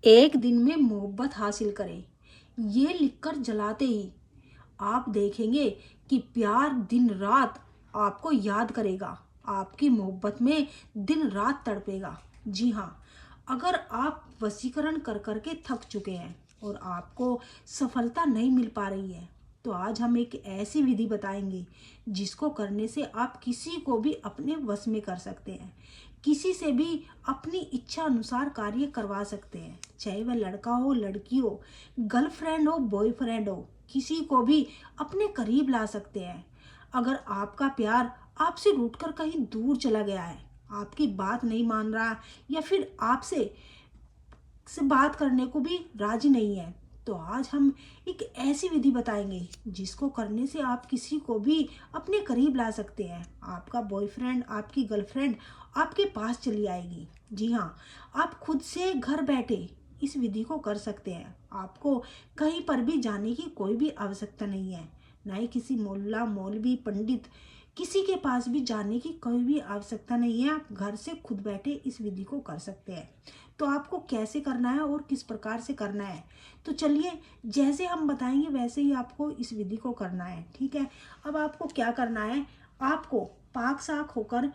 एक दिन में मोहब्बत हासिल करें, ये लिखकर जलाते ही आप देखेंगे कि प्यार दिन रात आपको याद करेगा, आपकी मोहब्बत में दिन रात तड़पेगा। जी हाँ, अगर आप वशीकरण कर कर के थक चुके हैं और आपको सफलता नहीं मिल पा रही है, तो आज हम एक ऐसी विधि बताएंगे जिसको करने से आप किसी को भी अपने वश में कर सकते हैं, किसी से भी अपनी इच्छा अनुसार कार्य करवा सकते हैं। चाहे वह लड़का हो, लड़की हो, गर्लफ्रेंड हो, बॉयफ्रेंड हो, किसी को भी अपने करीब ला सकते हैं। अगर आपका प्यार आपसे रूठकर कहीं दूर चला गया है, आपकी बात नहीं मान रहा या फिर आपसे बात करने को भी राजी नहीं है, तो आज हम एक ऐसी विधि बताएंगे जिसको करने से आप किसी को भी अपने करीब ला सकते हैं। आपका बॉयफ्रेंड, आपकी गर्लफ्रेंड आपके पास चली आएगी। जी हाँ, आप खुद से घर बैठे इस विधि को कर सकते हैं। आपको कहीं पर भी जाने की कोई भी आवश्यकता नहीं है, ना ही किसी मोल्ला, मौलवी, पंडित, किसी के पास भी जाने की कोई भी आवश्यकता नहीं है। आप घर से खुद बैठे इस विधि को कर सकते हैं। तो आपको कैसे करना है और किस प्रकार से करना है, तो चलिए जैसे हम बताएंगे वैसे ही आपको इस विधि को करना है। ठीक है, अब आपको क्या करना है, आपको पाक साक होकर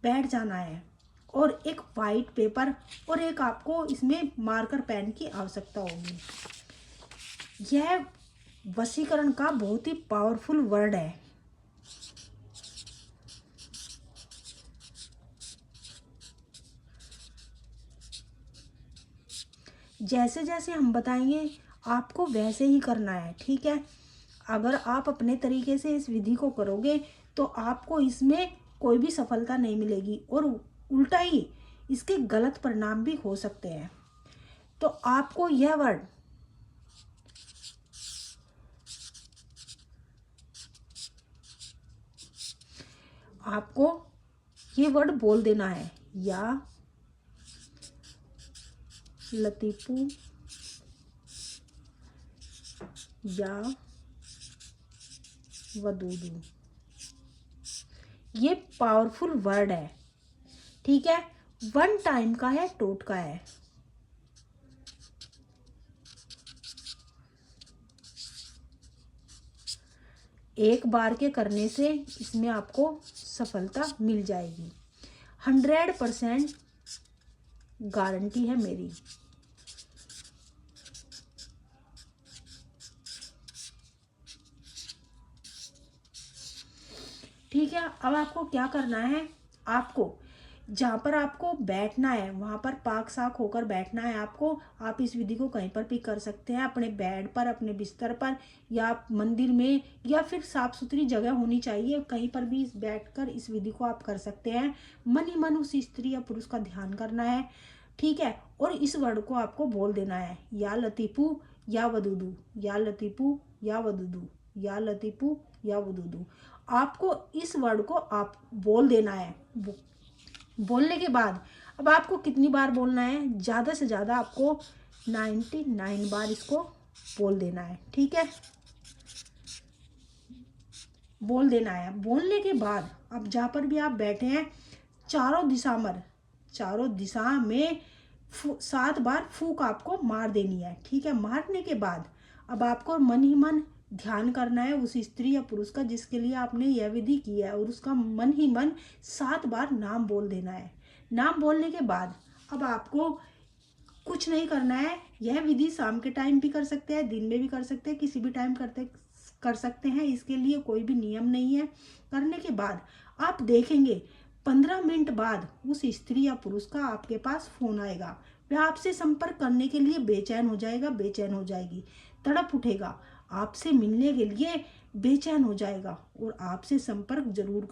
बैठ जाना है और एक वाइट पेपर और एक आपको इसमें मार्कर पेन की आवश्यकता होगी। यह वशीकरण का बहुत ही पावरफुल वर्ड है। जैसे जैसे हम बताएंगे आपको वैसे ही करना है। ठीक है, अगर आप अपने तरीके से इस विधि को करोगे तो आपको इसमें कोई भी सफलता नहीं मिलेगी और उल्टा ही इसके गलत परिणाम भी हो सकते हैं। तो आपको यह वर्ड बोल देना है, या लतीफू या वदूदू। ये पावरफुल वर्ड है। ठीक है, वन टाइम का है, टोटका है। एक बार के करने से इसमें आपको सफलता मिल जाएगी। 100% गारंटी है मेरी। ठीक है, अब आपको क्या करना है, आपको जहाँ पर आपको बैठना है वहाँ पर पाक साक होकर बैठना है आपको। आप इस विधि को कहीं पर भी कर सकते हैं, अपने बेड पर, अपने बिस्तर पर, या आप मंदिर में, या फिर साफ सुथरी जगह होनी चाहिए, कहीं पर भी बैठकर इस विधि को आप कर सकते हैं। मन ही मन उस स्त्री या पुरुष का ध्यान करना है। ठीक है, और इस वर्ड को आपको बोल देना है, या लतीफू या वदूदू, या लतीफू या वदूदू, या लतीफू या वदूदू। आपको इस वर्ड को आप बोल देना है। बोलने के बाद अब आपको कितनी बार बोलना है, ज़्यादा से ज़्यादा आपको 99 बार इसको बोल देना है। ठीक है, बोल देना है। बोलने के बाद अब जहाँ पर भी आप बैठे हैं, चारों दिशा में 7 बार फूंक आपको मार देनी है। ठीक है, मारने के बाद अब आपको मन ही मन ध्यान करना है उस स्त्री या पुरुष का जिसके लिए आपने यह विधि की है, और उसका मन ही मन 7 बार नाम बोल देना है। नाम बोलने के बाद अब आपको कुछ नहीं करना है। यह विधि शाम के टाइम भी कर सकते हैं, दिन में भी कर सकते हैं, किसी भी टाइम कर सकते हैं, इसके लिए कोई भी नियम नहीं है। करने के बाद आप देखेंगे 15 मिनट बाद उस स्त्री या पुरुष का आपके पास फोन आएगा। वह आपसे संपर्क करने के लिए बेचैन हो जाएगा, बेचैन हो जाएगी, तड़प उठेगा, आपसे मिलने के लिए बेचैन हो जाएगा और आपसे संपर्क जरूर